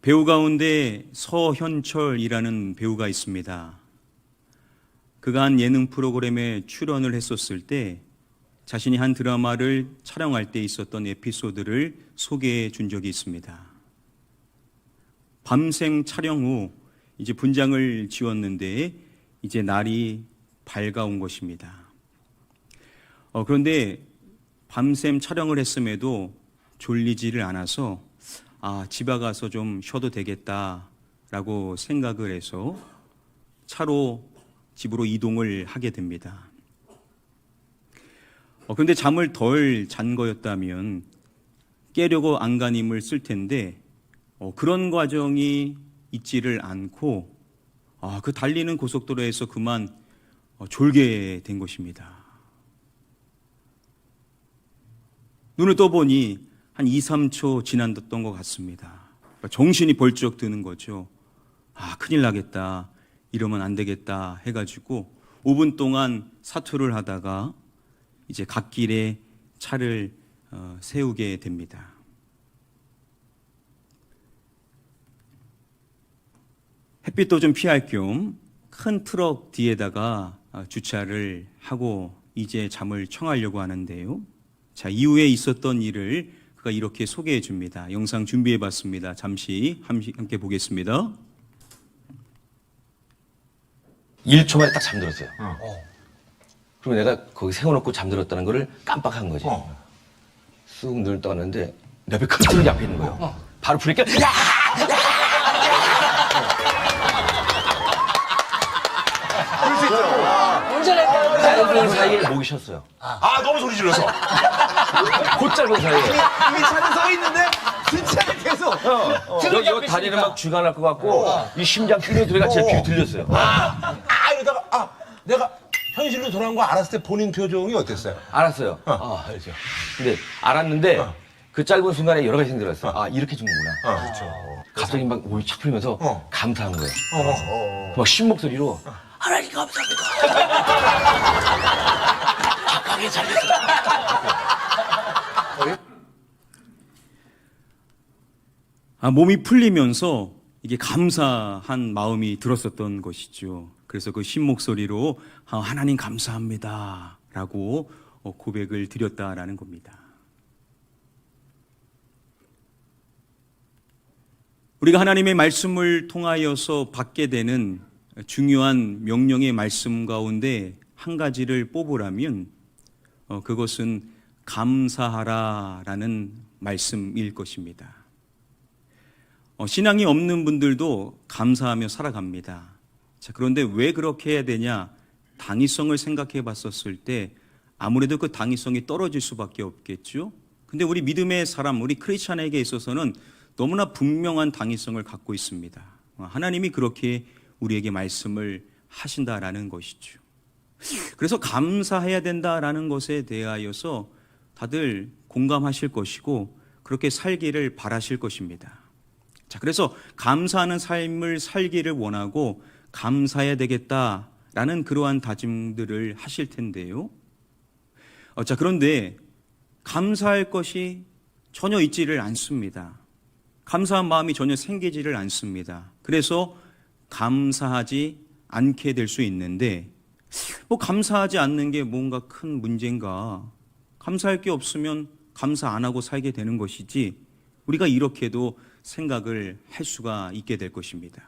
배우 가운데 서현철이라는 배우가 있습니다. 그가 한 예능 프로그램에 출연을 했었을 때 자신이 한 드라마를 촬영할 때 있었던 에피소드를 소개해 준 적이 있습니다. 밤샘 촬영 후 이제 분장을 지웠는데 이제 날이 밝아온 것입니다. 그런데 밤샘 촬영을 했음에도 졸리지를 않아서 집에 가서 좀 쉬어도 되겠다라고 생각을 해서 차로 집으로 이동을 하게 됩니다. 그런데 잠을 덜 잔 거였다면 깨려고 안간힘을 쓸 텐데 그런 과정이 있지를 않고 그 달리는 고속도로에서 그만 졸게 된 것입니다. 눈을 떠보니 한 2, 3초 지났던 것 같습니다. 정신이 벌쩍 드는 거죠. 큰일 나겠다. 이러면 안 되겠다 해가지고 5분 동안 사투를 하다가 이제 갓길에 차를 세우게 됩니다. 햇빛도 좀 피할 겸 큰 트럭 뒤에다가 주차를 하고 이제 잠을 청하려고 하는데요. 자, 이후에 있었던 일을 그가 이렇게 소개해 줍니다. 영상 준비해 봤습니다. 잠시 함께 보겠습니다. 1초 만에 딱 잠들었어요. 그리고 내가 거기 세워놓고 잠들었다는 거를 깜빡한 거지. 쑥 눈을 떠는데 내 앞에 큰 트럭이 앞에 있는 거예요. 바로 부니까 그럴 수 있죠. 짧은 사이에 목이 쉬었어요. 너무 소리 질러서. 곧 짧은 사이에. 이미 차는 서 있는데 진짜 계속. 이거 다리는 막 쥐가 날 것 같고 이 심장 뛰는 소리가 제 귀에 들렸어요. 이러다가 내가 현실로 돌아온 거 알았을 때 본인 표정이 어땠어요? 알았어요. 알죠. 근데 알았는데 그 짧은 순간에 여러 가지 생각이 들었어요. 이렇게 죽는구나. 그렇죠. 갑자기 막 몸이 착 풀리면서 감사한 거예요. 막 쉰 목소리로 하나님 감사합니다. 착하게 살려서. 몸이 풀리면서 이게 감사한 마음이 들었었던 것이죠. 그래서 그 신 목소리로 하나님 감사합니다 라고 고백을 드렸다라는 겁니다. 우리가 하나님의 말씀을 통하여서 받게 되는 중요한 명령의 말씀 가운데 한 가지를 뽑으라면 그것은 감사하라라는 말씀일 것입니다. 신앙이 없는 분들도 감사하며 살아갑니다. 자, 그런데 왜 그렇게 해야 되냐? 당위성을 생각해 봤었을 때 아무래도 그 당위성이 떨어질 수밖에 없겠죠. 근데 우리 믿음의 사람, 우리 크리스찬에게 있어서는 너무나 분명한 당위성을 갖고 있습니다. 하나님이 그렇게 우리에게 말씀을 하신다라는 것이죠. 그래서 감사해야 된다라는 것에 대하여서 다들 공감하실 것이고 그렇게 살기를 바라실 것입니다. 자, 그래서 감사하는 삶을 살기를 원하고 감사해야 되겠다라는 그러한 다짐들을 하실 텐데요. 자, 그런데 감사할 것이 전혀 있지를 않습니다. 감사한 마음이 전혀 생기지를 않습니다. 그래서 감사하지 않게 될 수 있는데 감사하지 않는 게 뭔가 큰 문제인가? 감사할 게 없으면 감사 안 하고 살게 되는 것이지 우리가 이렇게도 생각을 할 수가 있게 될 것입니다.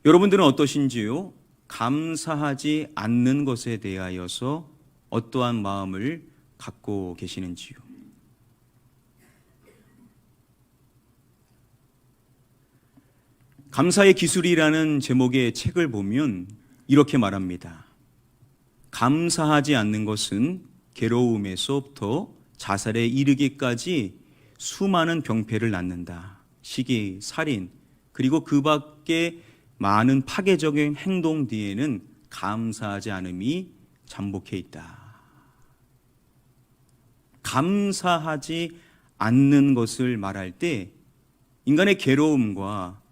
여러분들은 어떠신지요? 감사하지 않는 것에 대하여서 어떠한 마음을 갖고 계시는지요? 감사의 기술이라는 제목의 책을 보면 이렇게 말합니다. 감사하지 않는 것은 괴로움에서부터 자살에 이르기까지 수많은 병폐를 낳는다. 시기, 살인, 그리고 그 밖에 많은 파괴적인 행동 뒤에는 감사하지 않음이 잠복해 있다. 감사하지 않는 것을 말할 때 인간의 괴로움과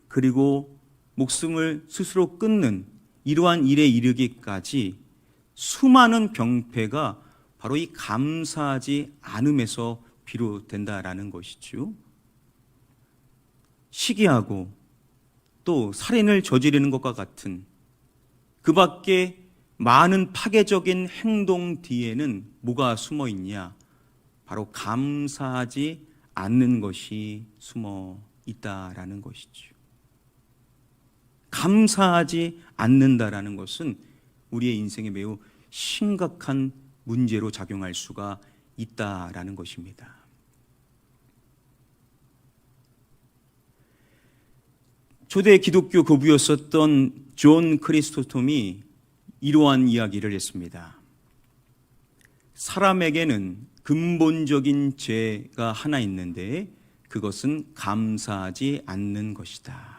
그리고 목숨을 스스로 끊는 이러한 일에 이르기까지 수많은 병폐가 바로 이 감사하지 않음에서 비롯된다라는 것이죠. 시기하고 또 살인을 저지르는 것과 같은 그 밖에 많은 파괴적인 행동 뒤에는 뭐가 숨어 있냐? 바로 감사하지 않는 것이 숨어 있다라는 것이죠. 감사하지 않는다라는 것은 우리의 인생에 매우 심각한 문제로 작용할 수가 있다라는 것입니다. 초대 기독교 교부였었던 존 크리스토톰이 이러한 이야기를 했습니다. 사람에게는 근본적인 죄가 하나 있는데 그것은 감사하지 않는 것이다.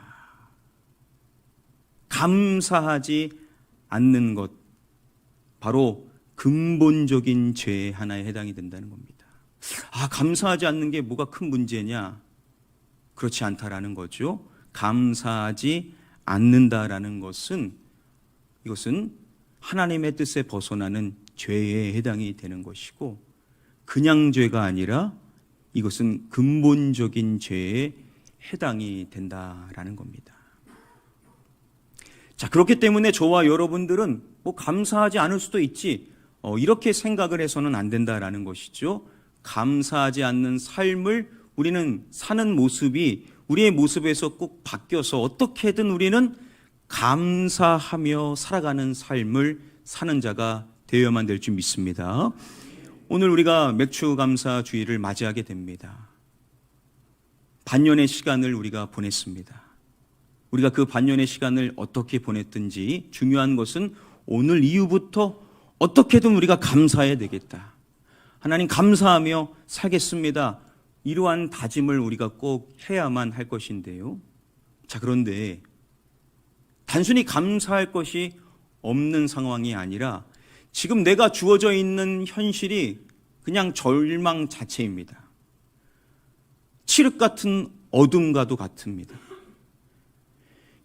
감사하지 않는 것, 바로 근본적인 죄 하나에 해당이 된다는 겁니다. 감사하지 않는 게 뭐가 큰 문제냐? 그렇지 않다라는 거죠. 감사하지 않는다라는 것은 이것은 하나님의 뜻에 벗어나는 죄에 해당이 되는 것이고 그냥 죄가 아니라 이것은 근본적인 죄에 해당이 된다라는 겁니다. 자, 그렇기 때문에 저와 여러분들은 뭐 감사하지 않을 수도 있지 이렇게 생각을 해서는 안 된다라는 것이죠. 감사하지 않는 삶을 우리는 사는 모습이 우리의 모습에서 꼭 바뀌어서 어떻게든 우리는 감사하며 살아가는 삶을 사는 자가 되어야만 될 줄 믿습니다. 오늘 우리가 맥주감사주의를 맞이하게 됩니다. 반년의 시간을 우리가 보냈습니다. 우리가 그 반년의 시간을 어떻게 보냈든지 중요한 것은 오늘 이후부터 어떻게든 우리가 감사해야 되겠다. 하나님 감사하며 살겠습니다. 이러한 다짐을 우리가 꼭 해야만 할 것인데요. 자, 그런데 단순히 감사할 것이 없는 상황이 아니라 지금 내가 주어져 있는 현실이 그냥 절망 자체입니다. 칠흑 같은 어둠과도 같습니다.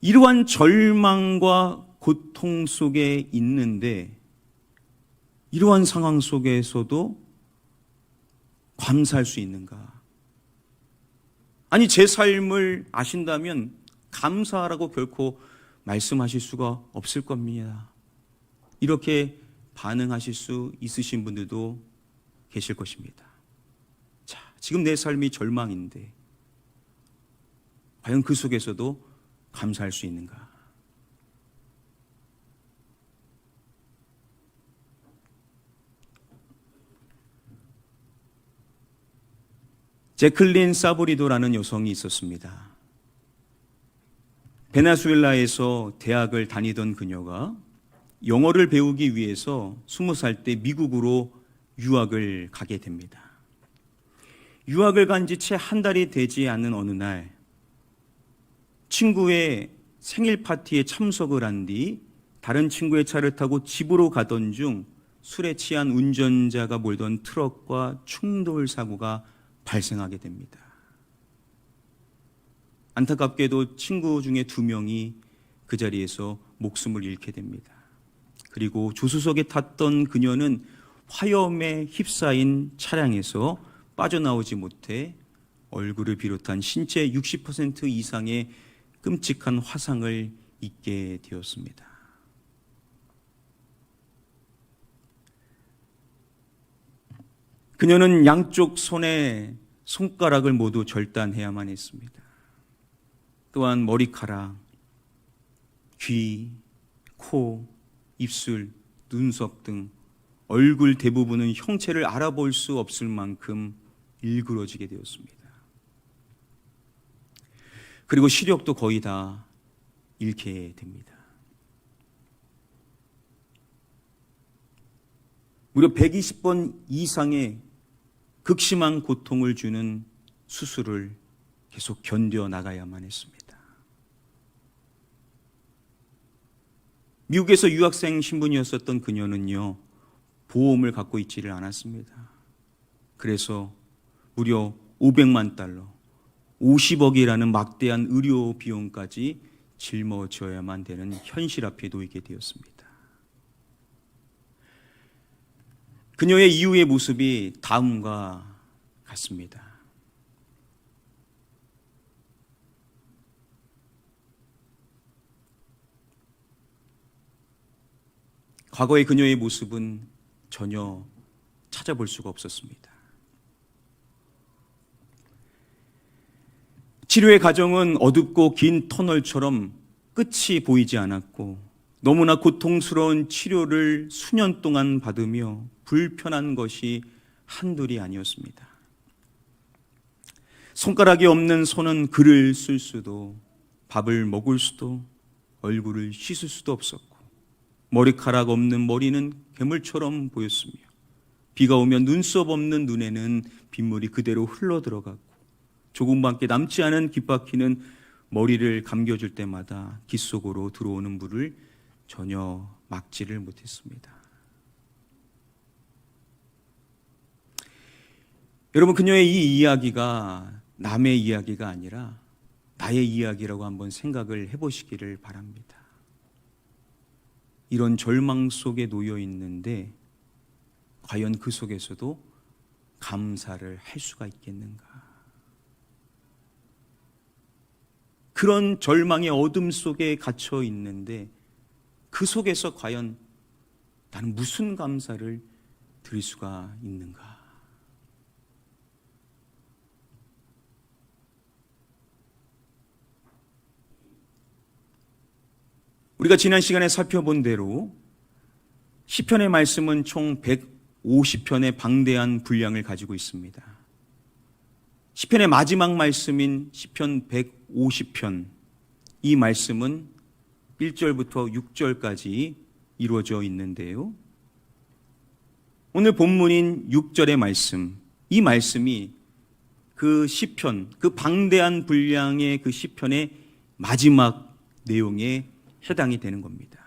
이러한 절망과 고통 속에 있는데 이러한 상황 속에서도 감사할 수 있는가? 아니, 제 삶을 아신다면 감사하라고 결코 말씀하실 수가 없을 겁니다. 이렇게 반응하실 수 있으신 분들도 계실 것입니다. 자, 지금 내 삶이 절망인데 과연 그 속에서도 감사할 수 있는가? 제클린 사보리도라는 여성이 있었습니다. 베네수엘라에서 대학을 다니던 그녀가 영어를 배우기 위해서 20살 때 미국으로 유학을 가게 됩니다. 유학을 간 지 채 한 달이 되지 않는 어느 날 친구의 생일 파티에 참석을 한 뒤 다른 친구의 차를 타고 집으로 가던 중 술에 취한 운전자가 몰던 트럭과 충돌 사고가 발생하게 됩니다. 안타깝게도 친구 중에 2명이 그 자리에서 목숨을 잃게 됩니다. 그리고 조수석에 탔던 그녀는 화염에 휩싸인 차량에서 빠져나오지 못해 얼굴을 비롯한 신체 60% 이상의 끔찍한 화상을 입게 되었습니다. 그녀는 양쪽 손에 손가락을 모두 절단해야만 했습니다. 또한 머리카락, 귀, 코, 입술, 눈썹 등 얼굴 대부분은 형체를 알아볼 수 없을 만큼 일그러지게 되었습니다. 그리고 시력도 거의 다 잃게 됩니다. 무려 120번 이상의 극심한 고통을 주는 수술을 계속 견뎌 나가야만 했습니다. 미국에서 유학생 신분이었었던 그녀는요, 보험을 갖고 있지를 않았습니다. 그래서 무려 500만 달러, 50억이라는 막대한 의료 비용까지 짊어져야만 되는 현실 앞에 놓이게 되었습니다. 그녀의 이후의 모습이 다음과 같습니다. 과거의 그녀의 모습은 전혀 찾아볼 수가 없었습니다. 치료의 과정은 어둡고 긴 터널처럼 끝이 보이지 않았고 너무나 고통스러운 치료를 수년 동안 받으며 불편한 것이 한둘이 아니었습니다. 손가락이 없는 손은 글을 쓸 수도 밥을 먹을 수도 얼굴을 씻을 수도 없었고 머리카락 없는 머리는 괴물처럼 보였으며 비가 오면 눈썹 없는 눈에는 빗물이 그대로 흘러들어갔고 조금밖에 남지 않은 귓바퀴는 머리를 감겨줄 때마다 귀 속으로 들어오는 물을 전혀 막지를 못했습니다. 여러분, 그녀의 이 이야기가 남의 이야기가 아니라 나의 이야기라고 한번 생각을 해보시기를 바랍니다. 이런 절망 속에 놓여 있는데 과연 그 속에서도 감사를 할 수가 있겠는가? 그런 절망의 어둠 속에 갇혀 있는데 그 속에서 과연 나는 무슨 감사를 드릴 수가 있는가? 우리가 지난 시간에 살펴본 대로 시편의 말씀은 총 150편의 방대한 분량을 가지고 있습니다. 시편의 마지막 말씀인 시편 150편, 이 말씀은 1절부터 6절까지 이루어져 있는데요. 오늘 본문인 6절의 말씀, 이 말씀이 그 시편, 그 방대한 분량의 그 시편의 마지막 내용에 해당이 되는 겁니다.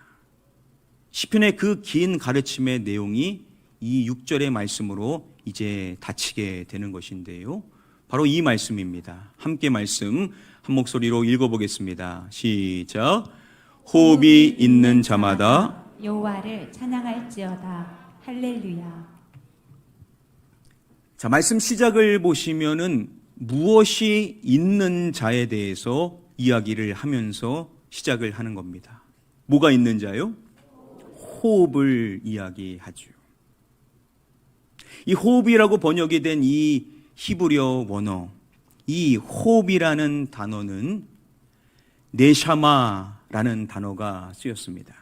시편의 그 긴 가르침의 내용이 이 6절의 말씀으로 이제 닫히게 되는 것인데요. 바로 이 말씀입니다. 함께 말씀 한 목소리로 읽어보겠습니다. 시작. 호흡이 있는 자마다 여호와를 찬양할지어다. 할렐루야. 자, 말씀 시작을 보시면은 무엇이 있는 자에 대해서 이야기를 하면서 시작을 하는 겁니다. 뭐가 있는 자요? 호흡을 이야기하죠. 이 호흡이라고 번역이 된 이 히브리어 원어, 이 호흡이라는 단어는 네샤마라는 단어가 쓰였습니다.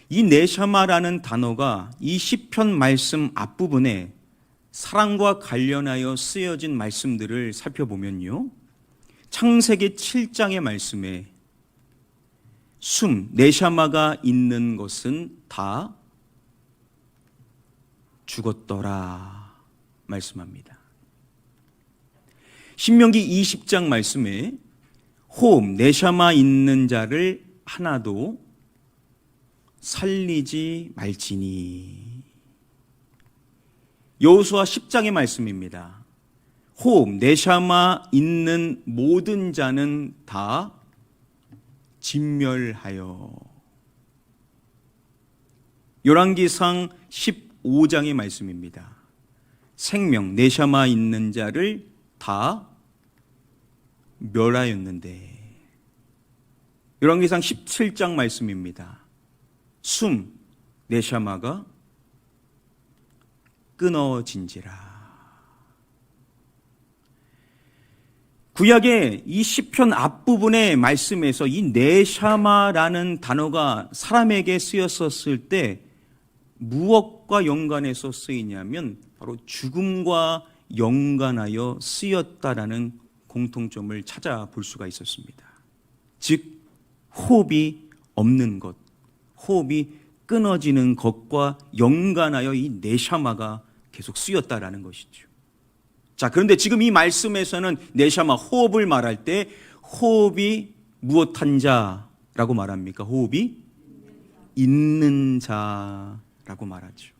이 네샤마라는 단어가 이 시편 말씀 앞부분에 사랑과 관련하여 쓰여진 말씀들을 살펴보면요, 창세기 7장의 말씀에 네샤마가 있는 것은 다 죽었더라 말씀합니다. 신명기 20장 말씀에 호흡, 네샤마 있는 자를 하나도 살리지 말지니. 여호수아 10장의 말씀입니다. 호흡, 네샤마 있는 모든 자는 다 진멸하여. 열왕기상 15장의 말씀입니다. 생명, 네샤마 있는 자를 다 멸하였는데. 열왕기상 17장 말씀입니다. 네샤마가 끊어진지라. 구약의 이 시편 앞부분의 말씀에서 이 네샤마라는 단어가 사람에게 쓰였었을 때 무엇과 연관해서 쓰이냐면 바로 죽음과 연관하여 쓰였다라는 공통점을 찾아볼 수가 있었습니다. 즉 호흡이 없는 것, 호흡이 끊어지는 것과 연관하여 이 네샤마가 계속 쓰였다라는 것이죠. 자, 그런데 지금 이 말씀에서는 네샤마, 호흡을 말할 때 호흡이 무엇한 자라고 말합니까? 호흡이 있는 자라고 말하죠.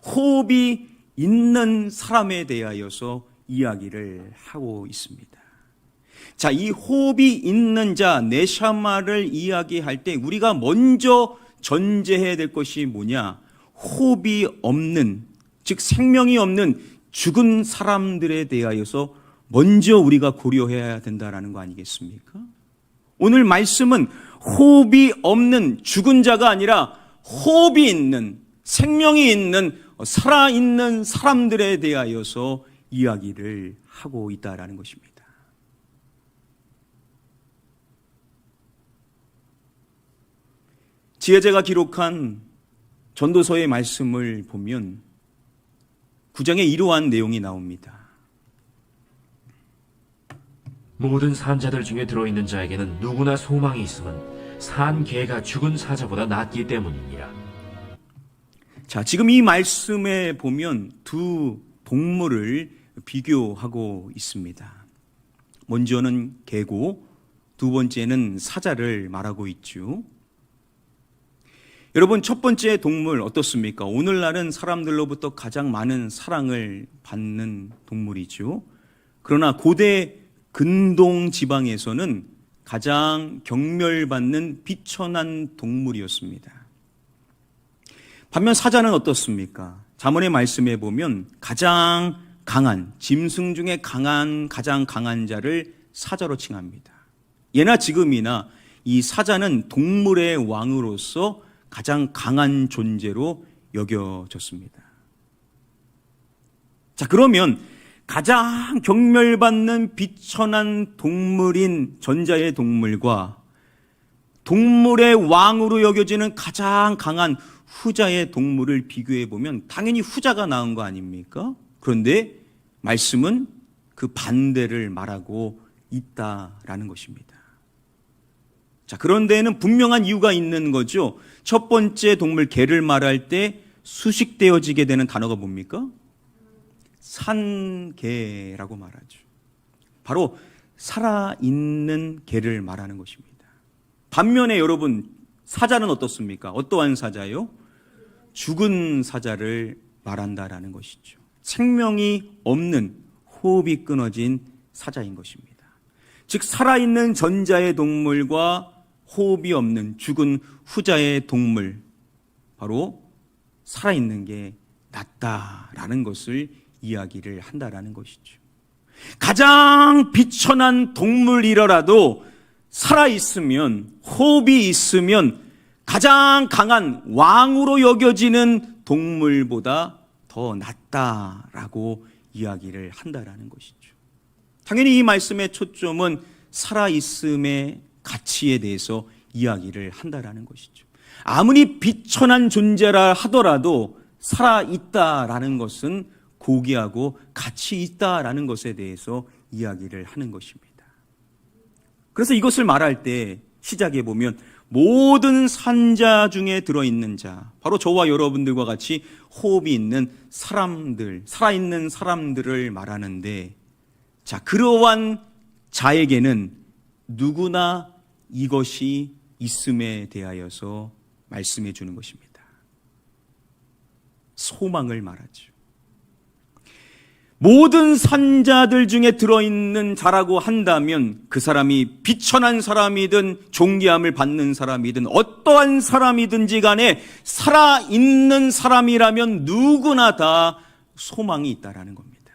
호흡이 있는 사람에 대하여서 이야기를 하고 있습니다. 자, 이 호흡이 있는 자, 네샤마를 이야기할 때 우리가 먼저 전제해야 될 것이 뭐냐? 호흡이 없는, 즉 생명이 없는 죽은 사람들에 대하여서 먼저 우리가 고려해야 된다는 거 아니겠습니까? 오늘 말씀은 호흡이 없는 죽은 자가 아니라 호흡이 있는, 생명이 있는, 살아있는 사람들에 대하여서 이야기를 하고 있다라는 것입니다. 지혜자가 기록한 전도서의 말씀을 보면 9장에 이러한 내용이 나옵니다. 모든 산자들 중에 들어있는 자에게는 누구나 소망이 있음은 산 개가 죽은 사자보다 낫기 때문이니라. 자, 지금 이 말씀에 보면 두 동물을 비교하고 있습니다. 먼저는 개고 두 번째는 사자를 말하고 있죠. 여러분, 첫 번째 동물 어떻습니까? 오늘날은 사람들로부터 가장 많은 사랑을 받는 동물이죠. 그러나 고대 근동 지방에서는 가장 경멸받는 비천한 동물이었습니다. 반면 사자는 어떻습니까? 잠언의 말씀에 보면 가장 강한, 짐승 중에 가장 강한 자를 사자로 칭합니다. 예나 지금이나 이 사자는 동물의 왕으로서 가장 강한 존재로 여겨졌습니다. 자, 그러면 가장 경멸받는 비천한 동물인 전자의 동물과 동물의 왕으로 여겨지는 가장 강한 후자의 동물을 비교해 보면 당연히 후자가 나은 거 아닙니까? 그런데 말씀은 그 반대를 말하고 있다라는 것입니다. 자, 그런 데에는 분명한 이유가 있는 거죠. 첫 번째 동물 개를 말할 때 수식되어지게 되는 단어가 뭡니까? 산개라고 말하죠. 바로 살아있는 개를 말하는 것입니다. 반면에 여러분, 사자는 어떻습니까? 어떠한 사자요? 죽은 사자를 말한다라는 것이죠. 생명이 없는, 호흡이 끊어진 사자인 것입니다. 즉 살아있는 전자의 동물과 호흡이 없는 죽은 후자의 동물, 바로 살아있는 게 낫다라는 것을 이야기를 한다라는 것이죠. 가장 비천한 동물이라도 살아있으면, 호흡이 있으면 가장 강한 왕으로 여겨지는 동물보다 더 낫다라고 이야기를 한다라는 것이죠. 당연히 이 말씀의 초점은 살아있음의 가치에 대해서 이야기를 한다라는 것이죠. 아무리 비천한 존재라 하더라도 살아있다라는 것은 고귀하고 가치 있다라는 것에 대해서 이야기를 하는 것입니다. 그래서 이것을 말할 때 시작해 보면 모든 산자 중에 들어있는 자, 바로 저와 여러분들과 같이 호흡이 있는 사람들, 살아있는 사람들을 말하는데, 자, 그러한 자에게는 누구나 이것이 있음에 대하여서 말씀해 주는 것입니다. 소망을 말하죠. 모든 산자들 중에 들어있는 자라고 한다면 그 사람이 비천한 사람이든 존귀함을 받는 사람이든 어떠한 사람이든지 간에 살아있는 사람이라면 누구나 다 소망이 있다라는 겁니다.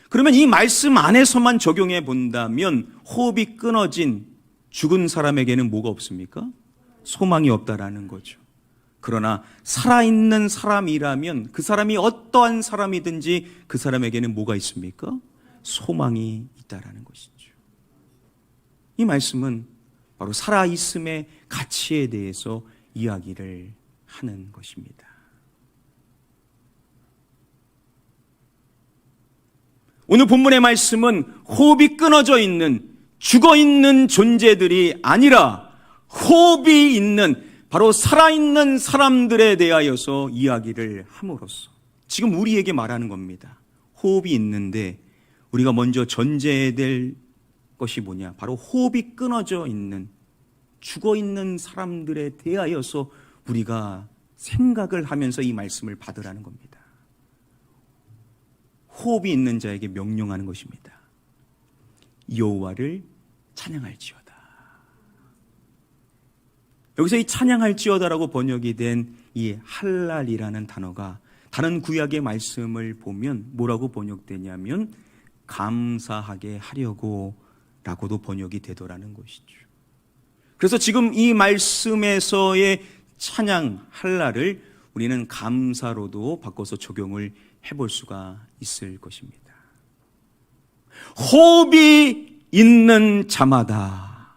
그러면 이 말씀 안에서만 적용해 본다면 호흡이 끊어진 죽은 사람에게는 뭐가 없습니까? 소망이 없다라는 거죠. 그러나 살아있는 사람이라면 그 사람이 어떠한 사람이든지 그 사람에게는 뭐가 있습니까? 소망이 있다라는 것이죠. 이 말씀은 바로 살아있음의 가치에 대해서 이야기를 하는 것입니다. 오늘 본문의 말씀은 호흡이 끊어져 있는, 죽어 있는 존재들이 아니라 호흡이 있는, 바로 살아있는 사람들에 대하여서 이야기를 함으로써 지금 우리에게 말하는 겁니다. 호흡이 있는데 우리가 먼저 전제해야 될 것이 뭐냐? 바로 호흡이 끊어져 있는, 죽어 있는 사람들에 대하여서 우리가 생각을 하면서 이 말씀을 받으라는 겁니다. 호흡이 있는 자에게 명령하는 것입니다. 여호와를 찬양할지어다. 여기서 이 찬양할지어다라고 번역이 된 이 할랄이라는 단어가 다른 구약의 말씀을 보면 뭐라고 번역되냐면 감사하게 하려고 라고도 번역이 되더라는 것이죠. 그래서 지금 이 말씀에서의 찬양할 날을 우리는 감사로도 바꿔서 적용을 해볼 수가 있을 것입니다. 호흡이 있는 자마다,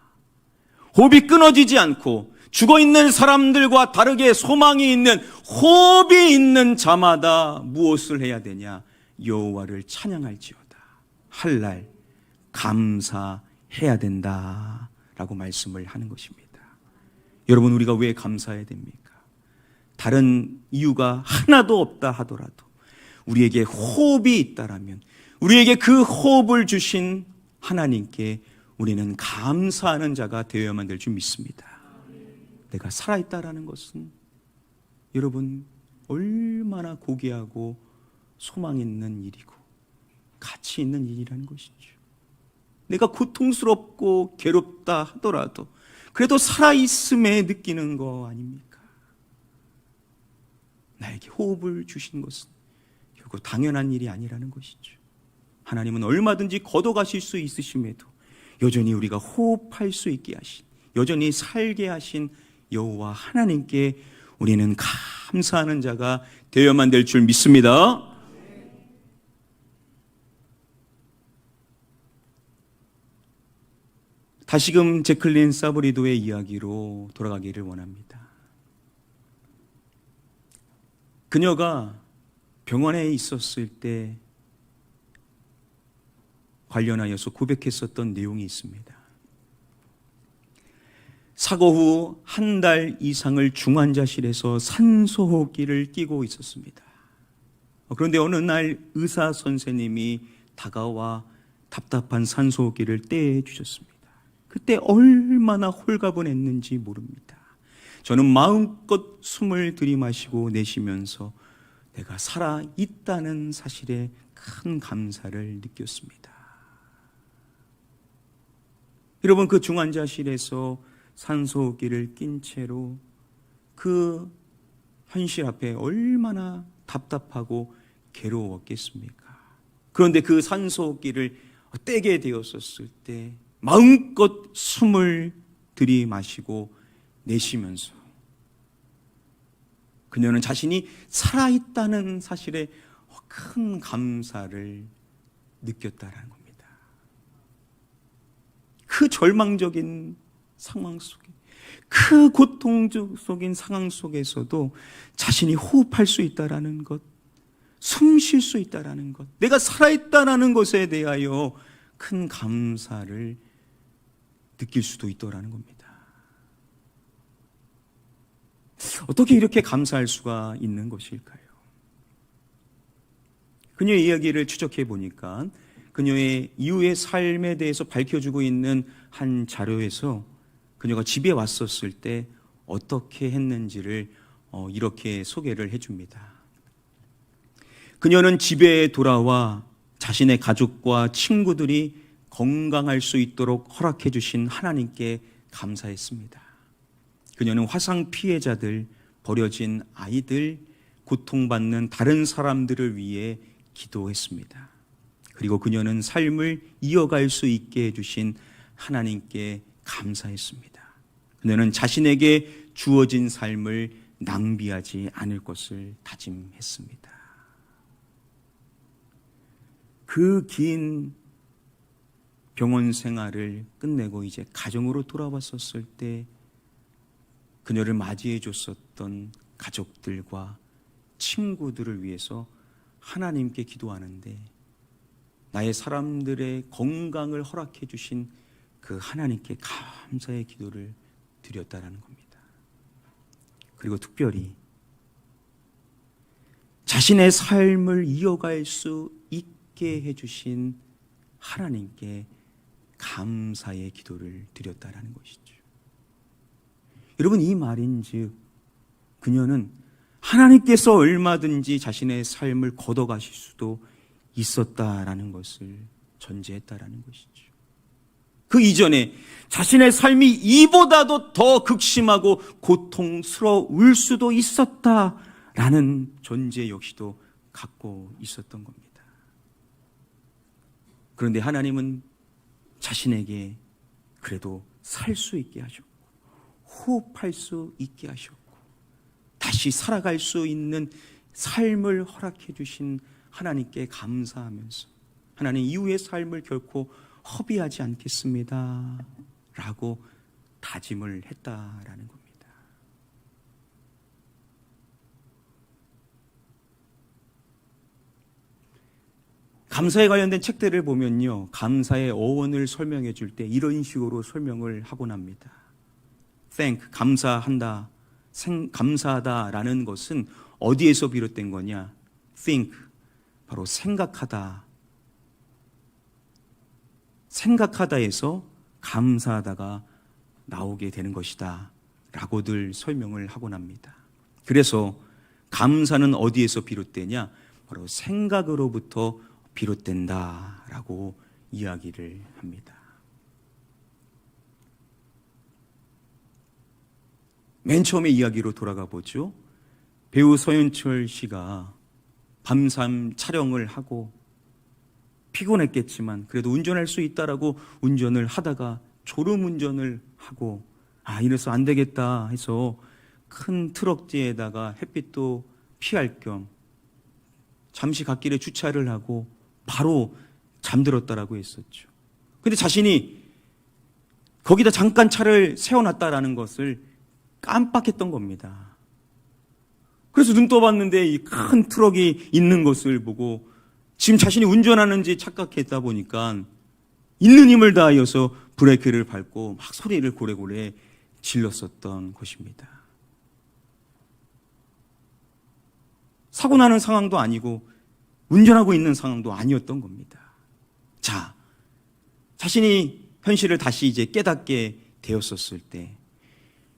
호흡이 끊어지지 않고 죽어있는 사람들과 다르게 소망이 있는 호흡이 있는 자마다 무엇을 해야 되냐? 여호와를 찬양할지어다. 할 날 감사해야 된다라고 말씀을 하는 것입니다. 여러분, 우리가 왜 감사해야 됩니까? 다른 이유가 하나도 없다 하더라도 우리에게 호흡이 있다라면, 우리에게 그 호흡을 주신 하나님께 우리는 감사하는 자가 되어야만 될 줄 믿습니다. 내가 살아있다라는 것은 여러분 얼마나 고귀하고 소망 있는 일이고 가치 있는 일이라는 것이죠. 내가 고통스럽고 괴롭다 하더라도 그래도 살아있음에 느끼는 거 아닙니까? 나에게 호흡을 주신 것은 결국 당연한 일이 아니라는 것이죠. 하나님은 얼마든지 걷어가실 수 있으심에도 여전히 우리가 호흡할 수 있게 하신, 여전히 살게 하신 여호와 하나님께 우리는 감사하는 자가 되어야만 될 줄 믿습니다. 다시금 제클린 사브리도의 이야기로 돌아가기를 원합니다. 그녀가 병원에 있었을 때 관련하여서 고백했었던 내용이 있습니다. 사고 후 한 달 이상을 중환자실에서 산소호흡기를 끼고 있었습니다. 그런데 어느 날 의사 선생님이 다가와 답답한 산소호흡기를 떼어 주셨습니다. 그때 얼마나 홀가분했는지 모릅니다. 저는 마음껏 숨을 들이마시고 내쉬면서 내가 살아있다는 사실에 큰 감사를 느꼈습니다. 여러분, 그 중환자실에서 산소호흡기를 낀 채로 그 현실 앞에 얼마나 답답하고 괴로웠겠습니까? 그런데 그 산소호흡기를 떼게 되었었을 때 마음껏 숨을 들이마시고 내쉬면서 그녀는 자신이 살아있다는 사실에 큰 감사를 느꼈다라는 겁니다. 그 절망적인 상황 속에, 그 고통적인 상황 속에서도 자신이 호흡할 수 있다라는 것, 숨 쉴 수 있다라는 것, 내가 살아있다라는 것에 대하여 큰 감사를 느낄 수도 있더라는 겁니다. 어떻게 이렇게 감사할 수가 있는 것일까요? 그녀의 이야기를 추적해 보니까 그녀의 이후의 삶에 대해서 밝혀주고 있는 한 자료에서 그녀가 집에 왔었을 때 어떻게 했는지를 이렇게 소개를 해줍니다. 그녀는 집에 돌아와 자신의 가족과 친구들이 건강할 수 있도록 허락해 주신 하나님께 감사했습니다. 그녀는 화상 피해자들, 버려진 아이들, 고통받는 다른 사람들을 위해 기도했습니다. 그리고 그녀는 삶을 이어갈 수 있게 해주신 하나님께 감사했습니다. 그녀는 자신에게 주어진 삶을 낭비하지 않을 것을 다짐했습니다. 그 긴 병원 생활을 끝내고 이제 가정으로 돌아왔었을 때 그녀를 맞이해 줬었던 가족들과 친구들을 위해서 하나님께 기도하는데 나의 사람들의 건강을 허락해 주신 그 하나님께 감사의 기도를 드렸다라는 겁니다. 그리고 특별히 자신의 삶을 이어갈 수 있게 해주신 하나님께 감사의 기도를 드렸다라는 것이죠. 여러분, 이 말인즉 그녀는 하나님께서 얼마든지 자신의 삶을 걷어가실 수도 있었다라는 것을 전제했다라는 것이죠. 그 이전에 자신의 삶이 이보다도 더 극심하고 고통스러울 수도 있었다라는 전제 역시도 갖고 있었던 겁니다. 그런데 하나님은 자신에게 그래도 살 수 있게 하셨고 호흡할 수 있게 하셨고 다시 살아갈 수 있는 삶을 허락해 주신 하나님께 감사하면서 하나님 이후의 삶을 결코 허비하지 않겠습니다 라고 다짐을 했다라는 겁니다. 감사에 관련된 책들을 보면요, 감사의 어원을 설명해 줄 때 이런 식으로 설명을 하곤 합니다. Thank, 감사한다, 감사하다라는 것은 어디에서 비롯된 거냐? Think, 바로 생각하다. 생각하다에서 감사하다가 나오게 되는 것이다 라고들 설명을 하곤 합니다. 그래서 감사는 어디에서 비롯되냐? 바로 생각으로부터 비롯된다라고 이야기를 합니다. 맨 처음에 이야기로 돌아가 보죠. 배우 서윤철 씨가 밤샘 촬영을 하고 피곤했겠지만 그래도 운전할 수 있다라고 운전을 하다가 졸음운전을 하고 이래서 안 되겠다 해서 큰 트럭 뒤에다가 햇빛도 피할 겸 잠시 갓길에 주차를 하고 바로 잠들었다라고 했었죠. 근데 자신이 거기다 잠깐 차를 세워놨다라는 것을 깜빡했던 겁니다. 그래서 눈 떠봤는데 이 큰 트럭이 있는 것을 보고 지금 자신이 운전하는지 착각했다 보니까 있는 힘을 다하여서 브레이크를 밟고 막 소리를 고래고래 질렀었던 것입니다. 사고 나는 상황도 아니고 운전하고 있는 상황도 아니었던 겁니다. 자, 자신이 현실을 다시 이제 깨닫게 되었었을 때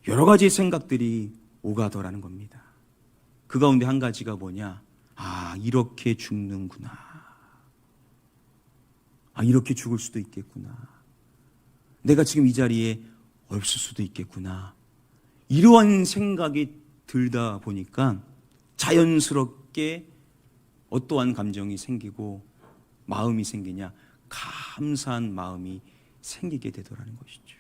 여러 가지 생각들이 오가더라는 겁니다. 그 가운데 한 가지가 뭐냐? 이렇게 죽는구나. 이렇게 죽을 수도 있겠구나. 내가 지금 이 자리에 없을 수도 있겠구나. 이러한 생각이 들다 보니까 자연스럽게 어떠한 감정이 생기고 마음이 생기냐? 감사한 마음이 생기게 되더라는 것이죠.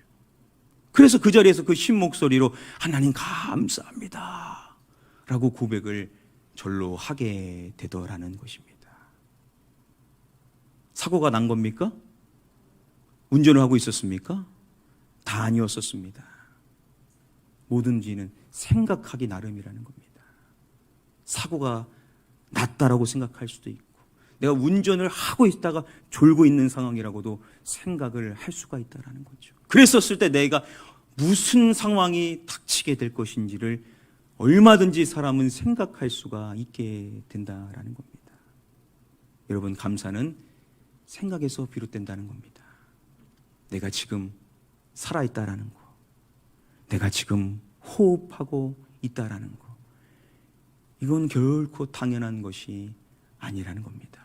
그래서 그 자리에서 그 신 목소리로 하나님 감사합니다 라고 고백을 절로 하게 되더라는 것입니다. 사고가 난 겁니까? 운전을 하고 있었습니까? 다 아니었었습니다. 뭐든지는 생각하기 나름이라는 겁니다. 사고가 났다라고 생각할 수도 있고 내가 운전을 하고 있다가 졸고 있는 상황이라고도 생각을 할 수가 있다는 거죠. 그랬었을 때 내가 무슨 상황이 닥치게 될 것인지를 얼마든지 사람은 생각할 수가 있게 된다는 겁니다. 여러분, 감사는 생각에서 비롯된다는 겁니다. 내가 지금 살아있다라는 거, 내가 지금 호흡하고 있다라는 거, 이건 결코 당연한 것이 아니라는 겁니다.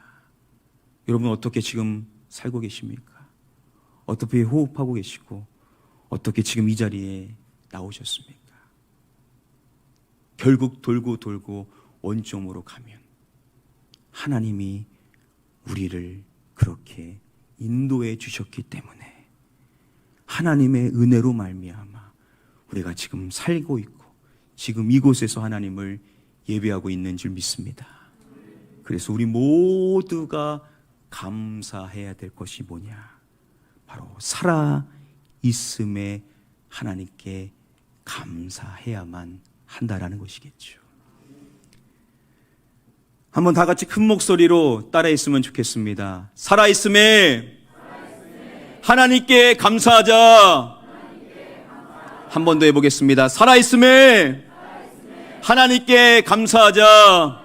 여러분, 어떻게 지금 살고 계십니까? 어떻게 호흡하고 계시고 어떻게 지금 이 자리에 나오셨습니까? 결국 돌고 돌고 원점으로 가면 하나님이 우리를 그렇게 인도해 주셨기 때문에 하나님의 은혜로 말미암아 우리가 지금 살고 있고 지금 이곳에서 하나님을 예배하고 있는 줄 믿습니다. 그래서 우리 모두가 감사해야 될 것이 뭐냐? 바로 살아 있음에 하나님께 감사해야만 한다라는 것이겠죠. 한번 다 같이 큰 목소리로 따라했으면 좋겠습니다. 살아 있음에 하나님께 감사하자. 한 번 더 해보겠습니다. 살아 있음에 하나님께 감사하자.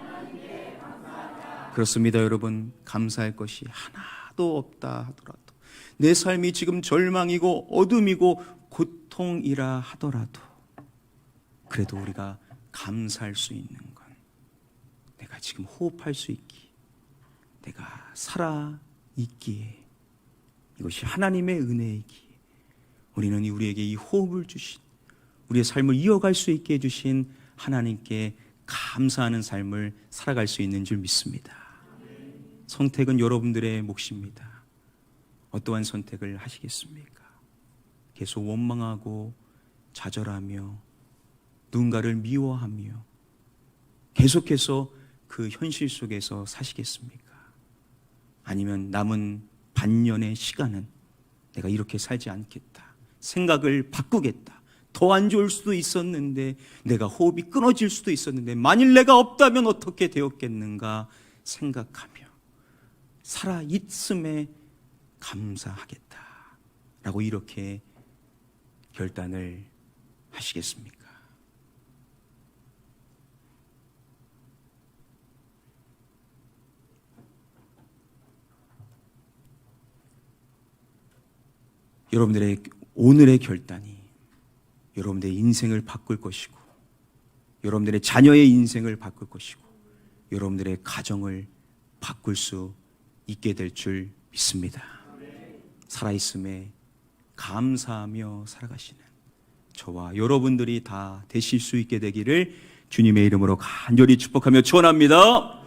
그렇습니다, 여러분. 감사할 것이 하나도 없다 하더라도, 내 삶이 지금 절망이고 어둠이고 고통이라 하더라도 그래도 우리가 감사할 수 있는 건 내가 지금 호흡할 수 있기, 내가 살아 있기에 이것이 하나님의 은혜이기에 우리는 우리에게 이 호흡을 주신, 우리의 삶을 이어갈 수 있게 해주신 하나님께 감사하는 삶을 살아갈 수 있는 줄 믿습니다. 선택은 여러분들의 몫입니다. 어떠한 선택을 하시겠습니까? 계속 원망하고 좌절하며 누군가를 미워하며 계속해서 그 현실 속에서 사시겠습니까? 아니면 남은 반년의 시간은 내가 이렇게 살지 않겠다. 생각을 바꾸겠다. 더 안 좋을 수도 있었는데, 내가 호흡이 끊어질 수도 있었는데, 만일 내가 없다면 어떻게 되었겠는가 생각하며 살아 있음에 감사하겠다 라고 이렇게 결단을 하시겠습니까? 여러분들의 오늘의 결단이 여러분들의 인생을 바꿀 것이고, 여러분들의 자녀의 인생을 바꿀 것이고, 여러분들의 가정을 바꿀 수 있게 될 줄 믿습니다. 살아있음에 감사하며 살아가시는 저와 여러분들이 다 되실 수 있게 되기를 주님의 이름으로 간절히 축복하며 축원합니다.